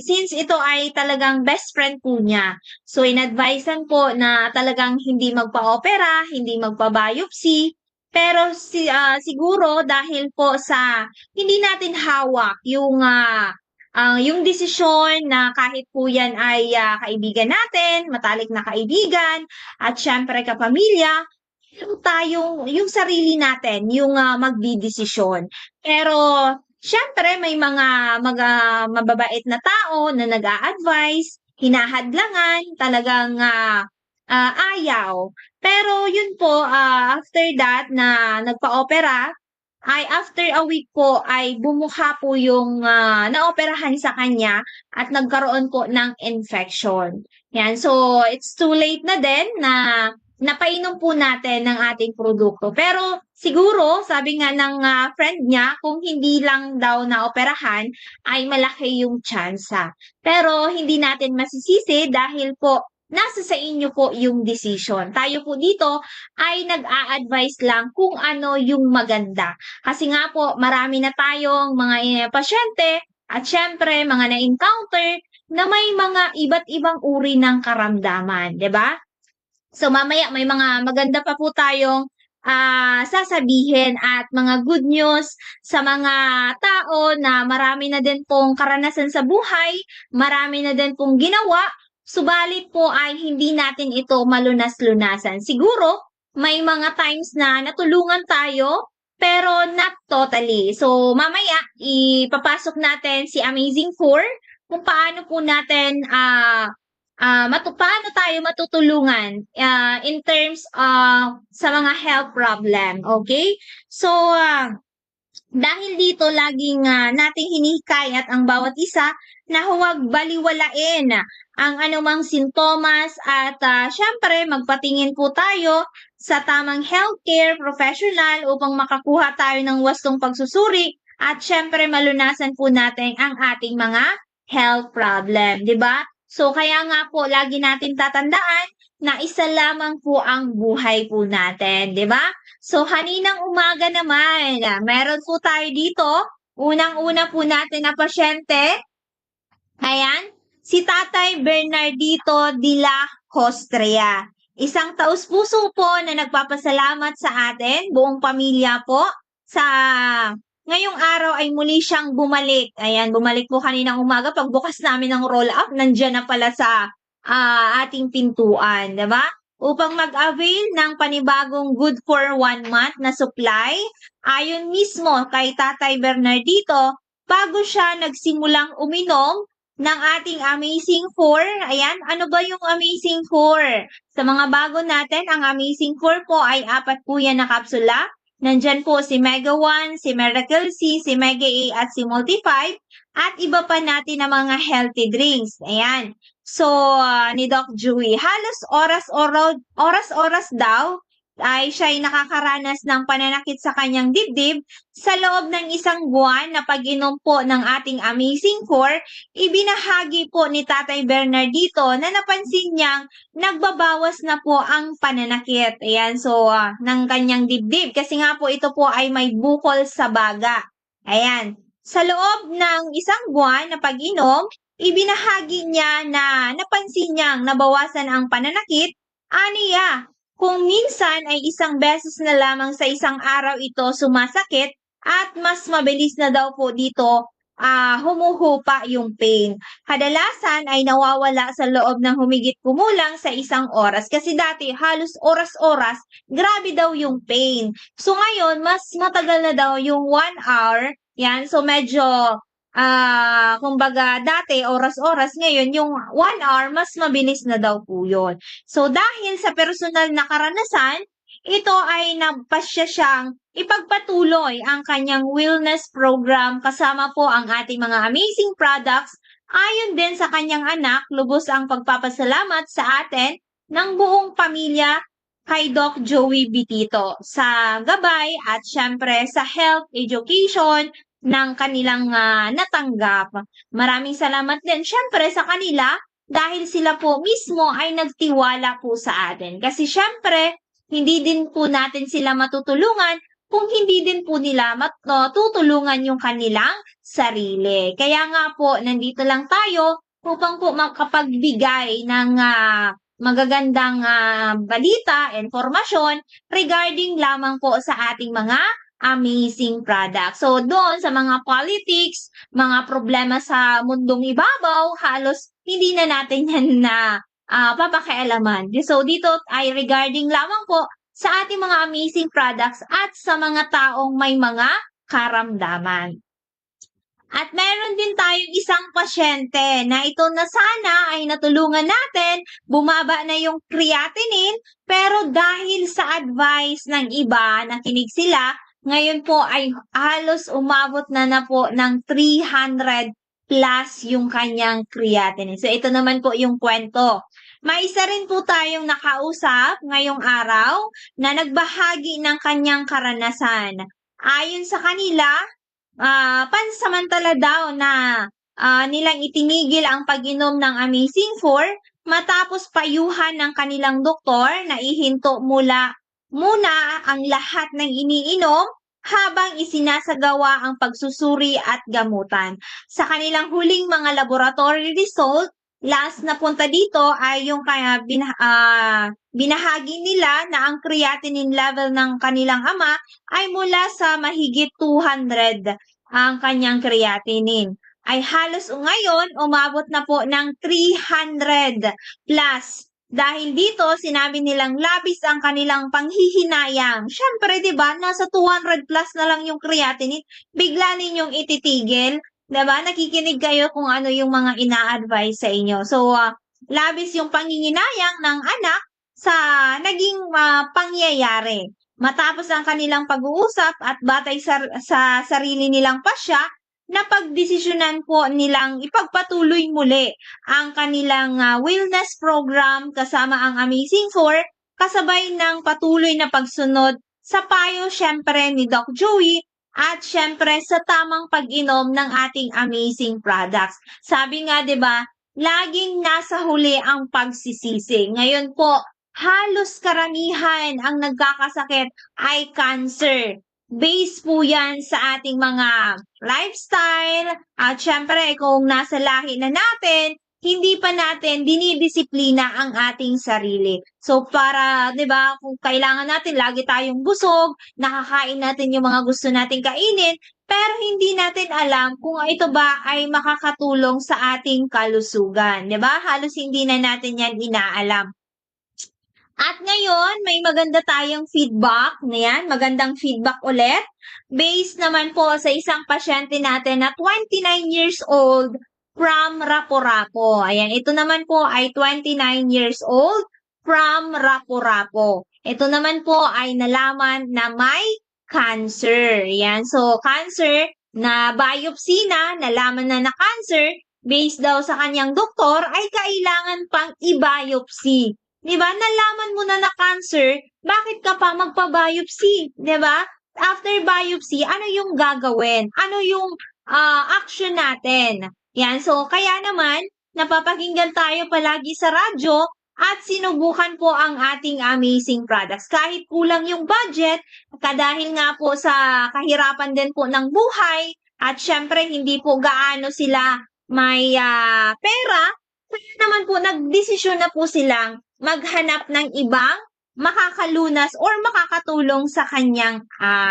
since ito ay talagang best friend po niya, so in-advisean po na talagang hindi magpa-opera, hindi magpa-biopsy, pero siguro dahil po sa hindi natin hawak yung desisyon na kahit po yan ay kaibigan natin, matalik na kaibigan, at syempre kapamilya, yung sarili natin, yung magdidesisyon. Pero, syempre, may mga mababait na tao na nag-a-advise, hinahadlangan, talagang ayaw. Pero, yun po, after that, na nagpa-opera, ay after a week po, ay bumuka po yung naoperahan sa kanya at nagkaroon po ng infection. Yan, so, it's too late na din na napainom po natin ng ating produkto. Pero siguro, sabi nga ng friend niya, kung hindi lang daw naoperahan, ay malaki yung tsansa. Pero hindi natin masisisi dahil po nasa sa inyo po yung decision. Tayo po dito ay nag-a-advise lang kung ano yung maganda. Kasi nga po, marami na tayong mga pasyente at syempre mga na-encounter na may mga iba't ibang uri ng karamdaman, 'di ba? So mamaya may mga maganda pa po tayong sasabihin at mga good news sa mga tao na marami na din pong karanasan sa buhay, marami na din pong ginawa, subalit po ay hindi natin ito malunas-lunasan. Siguro may mga times na natulungan tayo, pero not totally. So mamaya ipapasok natin si Amazing 4 kung paano po natin paano tayo matutulungan in terms sa mga health problem, okay? So, dahil dito laging nating hinihikayat ang bawat isa na huwag baliwalain ang anumang sintomas at syempre magpatingin po tayo sa tamang healthcare professional upang makakuha tayo ng wastong pagsusuri at syempre malunasan po natin ang ating mga health problem, di ba? So, kaya nga po, lagi natin tatandaan na isa lamang po ang buhay po natin, di ba? So, kaninang umaga naman, meron po tayo dito, unang-una po natin na pasyente, ayan, si Tatay Bernardito de la Costrea. Isang taus-puso po na nagpapasalamat sa atin, buong pamilya po, sa ngayong araw ay muli siyang bumalik. Ayan, bumalik po kaninang umaga. Pagbukas namin ng roll-up, nandiyan na pala sa ating pintuan, diba? Upang mag-avail ng panibagong good for 1 month na supply. Ayon mismo kay Tatay Bernardito, bago siya nagsimulang uminom ng ating Amazing 4. Ayan, ano ba yung Amazing 4? Sa mga bago natin, ang Amazing 4 po ay 4 po yan na kapsula. Nandyan po si Mega 1, si Miracle C, si Mega A at si Multi 5 at iba pa natin na mga healthy drinks. Ayan. ni Doc Joey. Halos oras-oras daw ay siya'y nakakaranas ng pananakit sa kanyang dibdib. Sa loob ng isang buwan na pag-inom po ng ating Amazing 4, ibinahagi po ni Tatay Bernardito na napansin niyang nagbabawas na po ang pananakit. Ayan, ng kanyang dibdib. Kasi nga po ito po ay may bukol sa baga. Ayan. Sa loob ng isang buwan na pag-inom, ibinahagi niya na napansin niyang nabawasan ang pananakit. Aniya, kung minsan ay isang beses na lamang sa isang araw ito sumasakit at mas mabilis na daw po dito humuhupa yung pain. Kadalasan ay nawawala sa loob ng humigit kumulang sa isang oras. Kasi dati halos oras-oras, grabe daw yung pain. So ngayon, mas matagal na daw yung 1 hour. Yan, so medyo kumbaga dati oras-oras, ngayon yung 1 hour mas mabilis na daw po yun. So dahil sa personal na karanasan, ito ay nagpasya siyang ipagpatuloy ang kanyang wellness program kasama po ang ating mga amazing products. Ayon din sa kanyang anak, lubos ang pagpapasalamat sa atin ng buong pamilya kay Doc Joey Bitito sa gabay at syempre sa health education ng kanilang natanggap. Maraming salamat din syempre sa kanila dahil sila po mismo ay nagtiwala po sa atin. Kasi syempre, hindi din po natin sila matutulungan kung hindi din po nila matutulungan yung kanilang sarili. Kaya nga po, nandito lang tayo upang po makapagbigay ng magagandang balita, informasyon regarding lamang po sa ating mga amazing products. So doon sa mga politics, mga problema sa mundong ibabaw, halos hindi na natin yan na papakialaman. So dito ay regarding lamang po sa ating mga amazing products at sa mga taong may mga karamdaman. At meron din tayong isang pasyente na ito na sana ay natulungan natin, bumaba na yung creatinine, pero dahil sa advice ng iba, nakinig sila, ngayon po ay halos umabot na po ng 300 plus yung kanyang creatinine. So ito naman po yung kwento. May isa rin po tayong nakausap ngayong araw na nagbahagi ng kanyang karanasan. Ayon sa kanila, pansamantala daw na nilang itinigil ang pag-inom ng Amazing 4 matapos payuhan ng kanilang doktor na ihinto muna ang lahat ng iniinom habang isinasagawa ang pagsusuri at gamutan. Sa kanilang huling mga laboratory result, last na punta dito ay yung binahagi nila na ang creatinine level ng kanilang ama ay mula sa mahigit 200 ang kanyang creatinine. Ay halos ngayon umabot na po ng 300 plus. Dahil dito, sinabi nilang labis ang kanilang panghihinayang. Syempre, di ba, nasa 200 plus na lang yung creatinine, bigla ninyong ititigil. Diba? Nakikinig kayo kung ano yung mga ina-advise sa inyo. So, labis yung panginginayang ng anak sa naging pangyayari. Matapos ang kanilang pag-uusap at batay sa sarili nilang pasya, napagdesisyonan po nilang ipagpatuloy muli ang kanilang wellness program kasama ang Amazing 4 kasabay ng patuloy na pagsunod sa payo syempre ni Doc Joey at syempre sa tamang pag-inom ng ating amazing products. Sabi nga 'di ba, laging nasa huli ang pagsisisi. Ngayon po, halos karamihan ang nagkakasakit ay cancer. Base po yan sa ating mga lifestyle at syempre kung nasa lahi na natin, hindi pa natin dinidisiplina ang ating sarili. So para, 'di ba, kung kailangan natin lagi tayong busog, nakakain natin yung mga gusto nating kainin, pero hindi natin alam kung ito ba ay makakatulong sa ating kalusugan, 'di ba? Halos hindi na natin yan inaalam. At ngayon, may maganda tayong feedback. Yan, magandang feedback ulit. Based naman po sa isang pasyente natin na 29 years old from Rapo-Rapo. Ayan, ito naman po ay 29 years old from Rapo-Rapo. Ito naman po ay nalaman na may cancer. Yan, so cancer na biopsy na, nalaman na cancer based daw sa kanyang doktor, ay kailangan pang i-biopsy. 'Di ba? Nalaman mo na cancer, bakit ka pa magpa-biopsy? 'Di ba? After biopsy, ano yung gagawin? Ano yung action natin? Yan. So, kaya naman, napapakinggan tayo palagi sa radyo at sinubukan po ang ating amazing products. Kahit kulang yung budget, dahil nga po sa kahirapan din po ng buhay, at syempre hindi po gaano sila may pera, kaya naman po nagdesisyon na po silang maghanap ng ibang makakalunas or makakatulong sa kanyang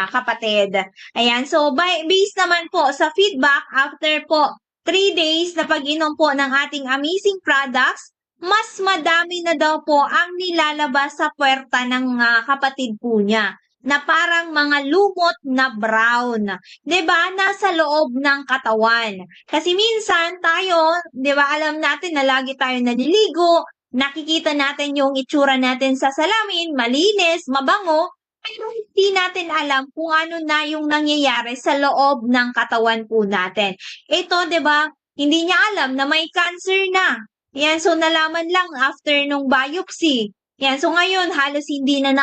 kapatid. Ayan, so based naman po sa feedback, after po 3 days na pag-inom po ng ating amazing products, mas madami na daw po ang nilalabas sa puwerta ng kapatid po niya na parang mga lumot na brown. 'Di ba? Nasa loob ng katawan. Kasi minsan tayo, 'di ba, alam natin na lagi tayo naliligo, nakikita natin yung itsura natin sa salamin, malinis, mabango, pero hindi natin alam kung ano na yung nangyayari sa loob ng katawan po natin. Ito, 'di ba? Hindi niya alam na may cancer na. Yan, so nalaman lang after nung biopsy. Yan, so ngayon halos hindi na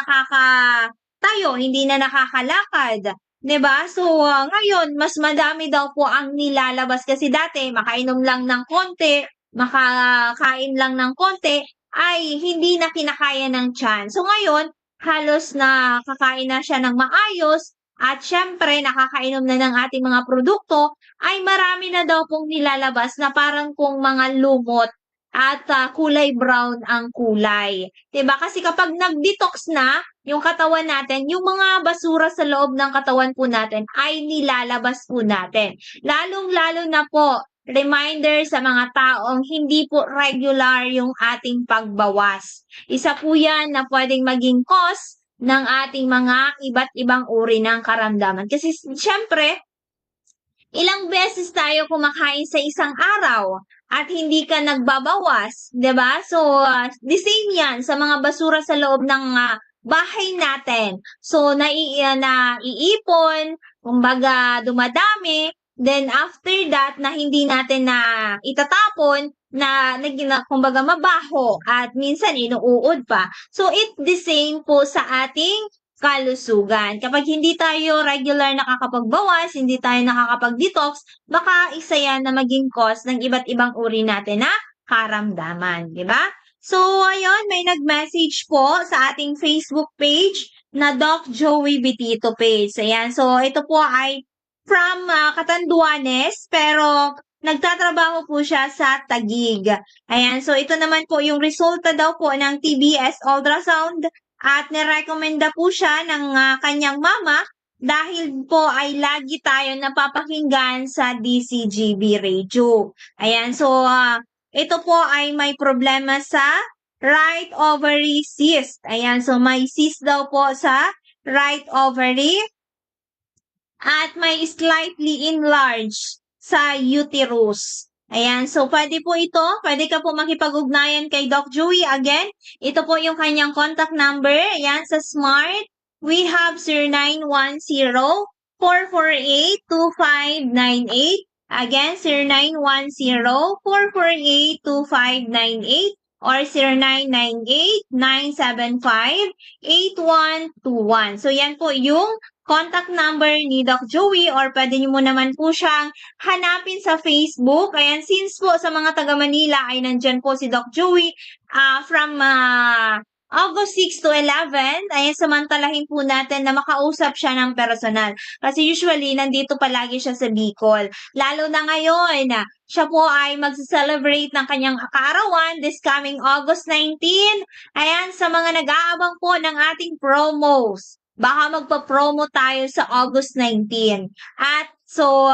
tayo, hindi na nakakalakad. 'Di ba? So, ngayon, mas madami daw po ang nilalabas kasi dati, makainom lang ng konti, makakain lang ng konti, ay hindi na kinakaya ng tiyan. So, ngayon, halos nakakain na siya ng maayos at syempre, nakakainom na ng ating mga produkto, ay marami na daw pong nilalabas na parang kung mga lumot at kulay brown ang kulay. 'Di ba? Kasi kapag nag-detox na yung katawan natin, yung mga basura sa loob ng katawan po natin ay nilalabas po natin. Lalong-lalo na po, reminder sa mga taong hindi po regular yung ating pagbawas. Isa po yan na pwedeng maging cause ng ating mga iba't ibang uri ng karamdaman. Kasi syempre, ilang beses tayo kumakain sa isang araw at hindi ka nagbabawas, 'di ba? So, the same 'yan sa mga basura sa loob ng bahay natin. So, naiipon, kumbaga dumadami, then after that, na hindi natin na itatapon, kumbaga mabaho at minsan inuud pa. So, it's the same po sa ating kalusugan. Kapag hindi tayo regular nakakapagbawas, hindi tayo nakakapag-detox, baka isa yan na maging cause ng iba't ibang uri natin na karamdaman, di ba? So, ayun, may nag-message po sa ating Facebook page na Doc Joey Bitito page. Ayan, so ito po ay from Catanduanes, pero nagtatrabaho po siya sa Taguig. Ayan, so ito naman po yung resulta daw po ng TBS ultrasound at nirekomenda po siya ng kanyang mama dahil po ay lagi tayo napapakinggan sa DCGB radio. Ayan, so ito po ay may problema sa right ovary cyst. Ayan, so may cyst daw po sa right ovary at may slightly enlarged sa uterus. Ayan, so pwede po ito, pwede ka po makipag-ugnayan kay Doc Joey. Again, ito po yung kanyang contact number. Ayan, sa Smart, we have 0910-448-2598. Again, 0910-448-2598 or 0998-975-8121. So, yan po yung contact number ni Doc Joey or pwede nyo mo naman po siyang hanapin sa Facebook. Ayan, since po sa mga taga Manila ay nandyan po si Doc Joey from August 6 to 11, ay samantalahin po natin na makausap siya ng personal. Kasi usually, nandito palagi siya sa Bicol. Lalo na ngayon, siya po ay mag-celebrate ng kanyang kaarawan this coming August 19. Ayan, sa mga nag-aabang po ng ating promos. Baka magpa-promo tayo sa August 19. At so,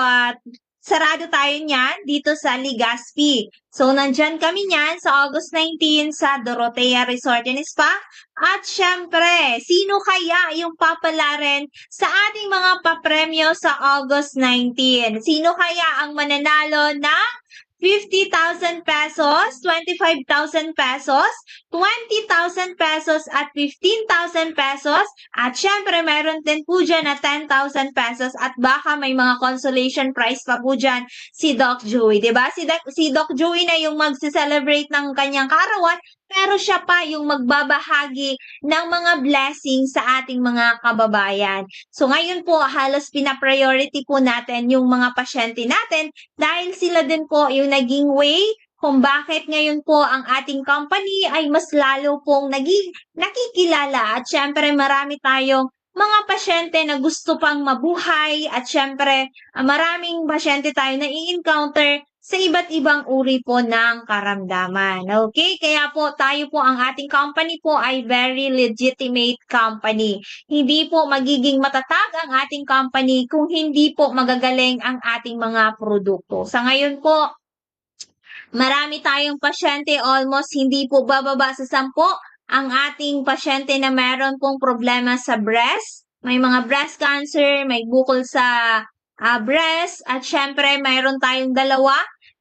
sarado tayo niyan dito sa Legazpi. So, nandyan kami niyan sa August 19 sa Dorotea Resort and Spa. At syempre, sino kaya yung papalarin sa ating mga papremyo sa August 19? Sino kaya ang mananalo ng 50,000 pesos, 25,000 pesos, 20,000 pesos at 15,000 pesos. At syempre, meron din po dyan na 10,000 pesos at baka may mga consolation prize pa po dyan si Doc Joey. Diba? Si Doc Joey na yung magse-celebrate ng kanyang kaarawan, pero siya pa yung magbabahagi ng mga blessings sa ating mga kababayan. So ngayon po, halos pina-priority po natin yung mga pasyente natin dahil sila din po yung naging way kung bakit ngayon po ang ating company ay mas lalo pong nakikilala. At syempre marami tayong mga pasyente na gusto pang mabuhay at syempre maraming pasyente tayo na i-encounter sa iba't ibang uri po ng karamdaman. Okay? Kaya po tayo po, ang ating company po ay very legitimate company. Hindi po magiging matatag ang ating company kung hindi po magagaling ang ating mga produkto. Sa ngayon po, marami tayong pasyente, almost hindi po bababa sa 10 ang ating pasyente na meron pong problema sa breast. May mga breast cancer, may bukol sa breast, at syempre mayroon tayong 2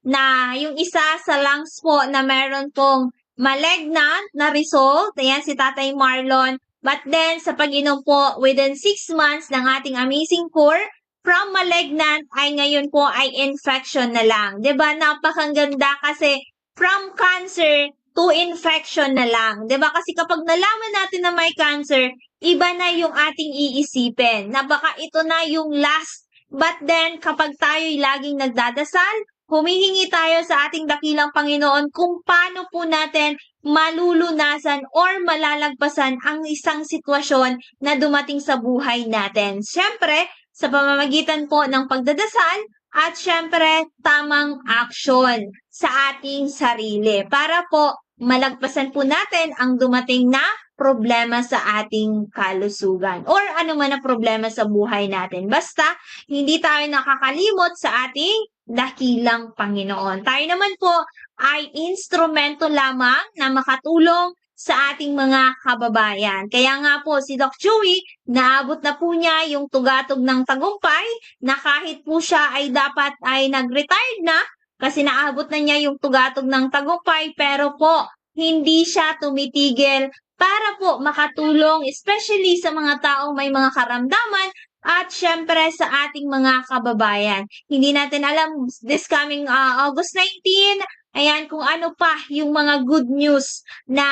na yung isa sa lungs po na meron pong malignant na result. Ayan, si Tatay Marlon. But then, sa pag-inom po, within 6 months ng ating Amazing Core, from malignant ay ngayon po ay infection na lang. 'Di ba? Napakaganda kasi from cancer to infection na lang. 'Di ba? Kasi kapag nalaman natin na may cancer, iba na yung ating iisipin. Na baka ito na yung last. But then, kapag tayo'y laging nagdadasal, humihingi tayo sa ating dakilang Panginoon kung paano po natin malulunasan or malalagpasan ang isang sitwasyon na dumating sa buhay natin. Siyempre, sa pamamagitan po ng pagdadasal at siyempre tamang action sa ating sarili para po malagpasan po natin ang dumating na problema sa ating kalusugan or ano man ang problema sa buhay natin. Basta, hindi tayo nakakalimot sa ating dakilang Panginoon. Tayo naman po ay instrumento lamang na makatulong sa ating mga kababayan. Kaya nga po si Doc Joey, naabot na po niya yung tugatog ng tagumpay na kahit po siya ay dapat ay nag-retired na kasi naabot na niya yung tugatog ng tagumpay, pero po hindi siya tumitigil para po makatulong especially sa mga taong may mga karamdaman at syempre sa ating mga kababayan. Hindi natin alam this coming August 19, ayan, kung ano pa yung mga good news na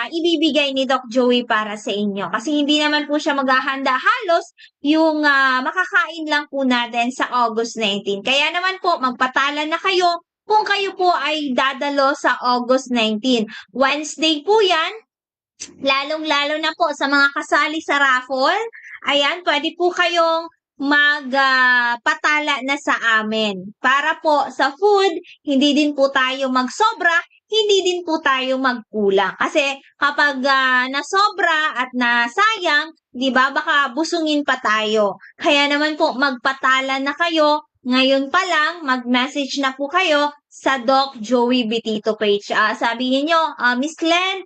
ibibigay ni Doc Joey para sa inyo. Kasi hindi naman po siya maghahanda halos yung makakain lang po natin sa August 19. Kaya naman po, magpatala na kayo kung kayo po ay dadalo sa August 19. Wednesday po yan, lalong-lalo na po sa mga kasali sa raffle. Ayan, pwede po kayong magpatala na sa amin. Para po sa food, hindi din po tayo magsobra, hindi din po tayo magkulang. Kasi kapag nasobra at nasayang, di ba, baka busungin pa tayo. Kaya naman po, magpatala na kayo. Ngayon pa lang, mag-message na po kayo sa Doc Joey Bitito page. Sabihin nyo, Miss Len,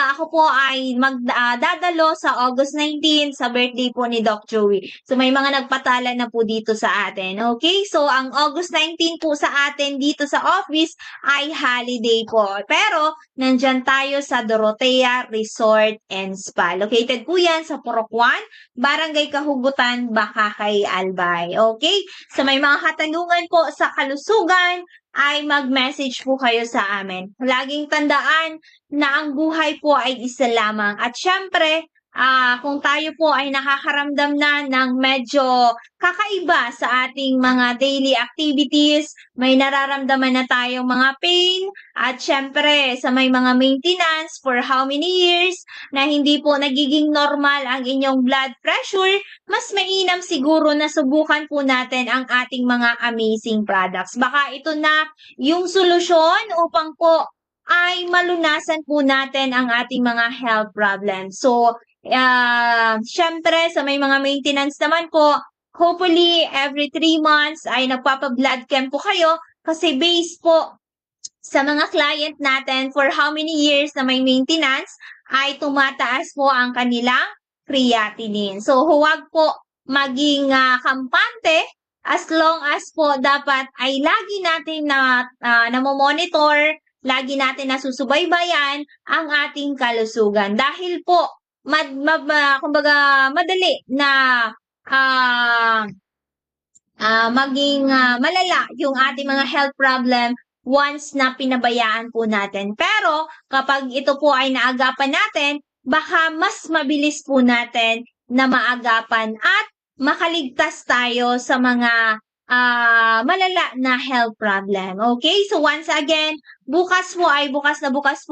ako po ay magdadalo sa August 19 sa birthday po ni Doc Joey. So may mga nagpatala na po dito sa atin. Okay? So ang August 19 po sa atin dito sa office ay holiday po. Pero nandyan tayo sa Dorotea Resort and Spa. Located po yan sa Purok 1, Barangay Kahugutan, Bakakay, Albay. Okay? So may mga katanungan po sa kalusugan, ay mag-message po kayo sa amin. Laging tandaan na ang buhay po ay isa lamang. At syempre, kung tayo po ay nakakaramdam na ng medyo kakaiba sa ating mga daily activities, may nararamdaman na tayong mga pain, at syempre sa may mga maintenance for how many years na hindi po nagiging normal ang inyong blood pressure, mas mainam siguro na subukan po natin ang ating mga amazing products. Baka ito na yung solusyon upang po ay malunasan po natin ang ating mga health problems. So, syempre, sa may mga maintenance naman po, hopefully, every 3 months ay nagpapa-blood chem po kayo kasi based po sa mga client natin for how many years na may maintenance ay tumataas po ang kanilang creatinine. So, huwag po maging kampante as long as po dapat ay lagi natin namomonitor, lagi natin nasusubaybayan ang ating kalusugan. Dahil po, kumbaga, madali na ah, maging malala yung ating mga health problem once na pinabayaan po natin. Pero kapag ito po ay naagapan natin, baka mas mabilis po natin na maagapan at makaligtas tayo sa mga malala na health problem. Okay? So once again, bukas po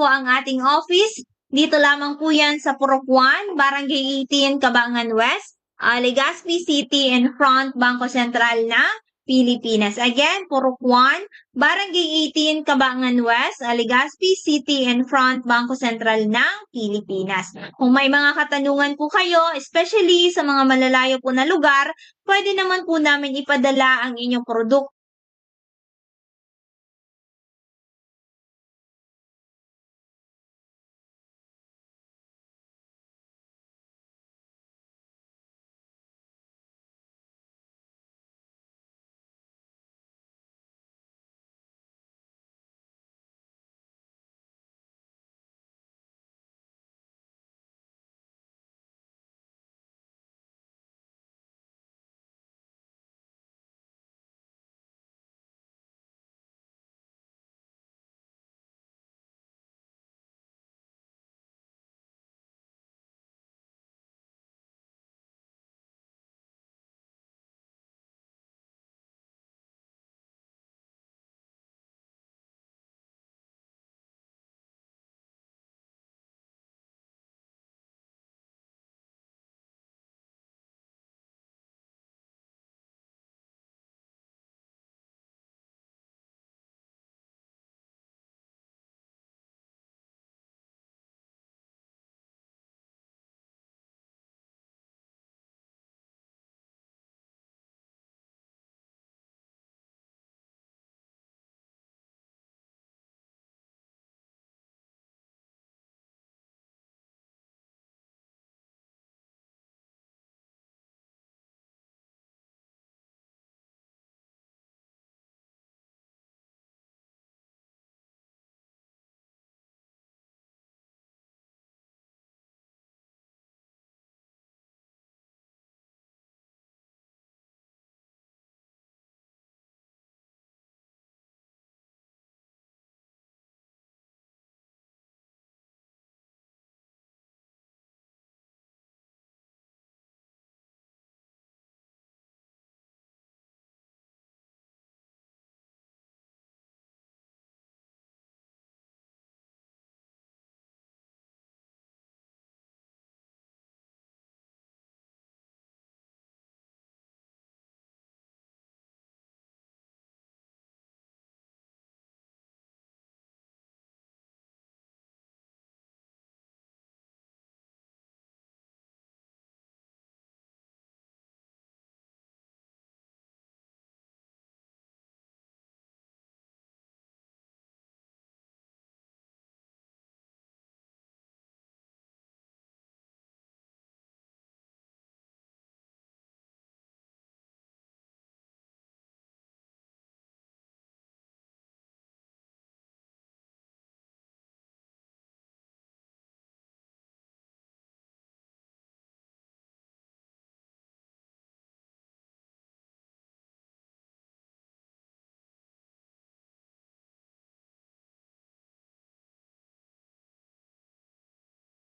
ang ating office. Dito lamang po yan sa Purok 1, Barangay 18, Cabangan West, Legazpi City in front Bangko Sentral ng Pilipinas. Again, Purok 1, Barangay 18, Cabangan West, Legazpi City in front Bangko Sentral ng Pilipinas. Kung may mga katanungan po kayo, especially sa mga malalayo po na lugar, pwede naman po namin ipadala ang inyong produkto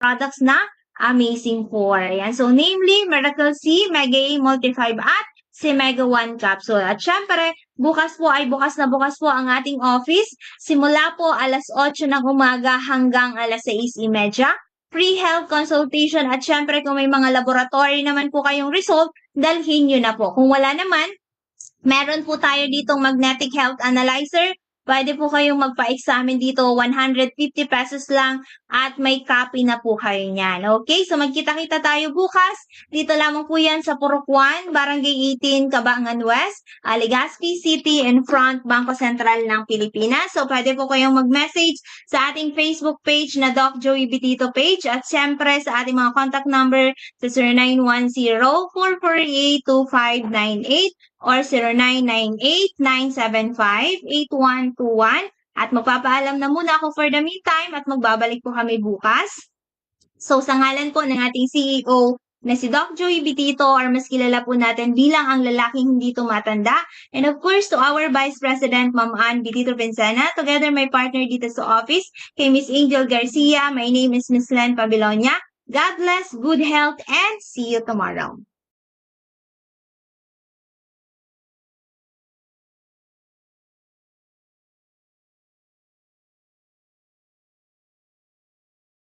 products na Amazing 4. Ayan. So, namely, Miracle C, Mega A Multi-5 at si Mega 1 Capsule. At syempre, bukas po ang ating office. Simula po alas 8 ng umaga hanggang alas 6:30. Free health consultation at syempre kung may mga laboratory naman po kayong result, dalhin nyo na po. Kung wala naman, meron po tayo ditong magnetic health analyzer. Pwede po kayong magpa-examine dito, 150 pesos lang at may copy na po kayo niyan. Okay, so magkita-kita tayo bukas. Dito lamang po yan sa Purok 1, Barangay 18, Cabangan West, Legazpi City in front Bangko Sentral ng Pilipinas. So pwede po kayong mag-message sa ating Facebook page na Doc Joey Bitito page at siyempre sa ating mga contact number sa 0910-448-2598 or 0998-975-8121. At magpapaalam na muna ako for the meantime at magbabalik po kami bukas. So sa ngalan po ng ating CEO na si Doc Joey Bitito, or mas kilala po natin bilang ang lalaking hindi tumatanda. And of course, to our Vice President, Ma'am Ann Bitito Vincena, together my partner dito sa office, kay Miss Angel Garcia, my name is Miss Len Pabilonia. God bless, good health, and see you tomorrow.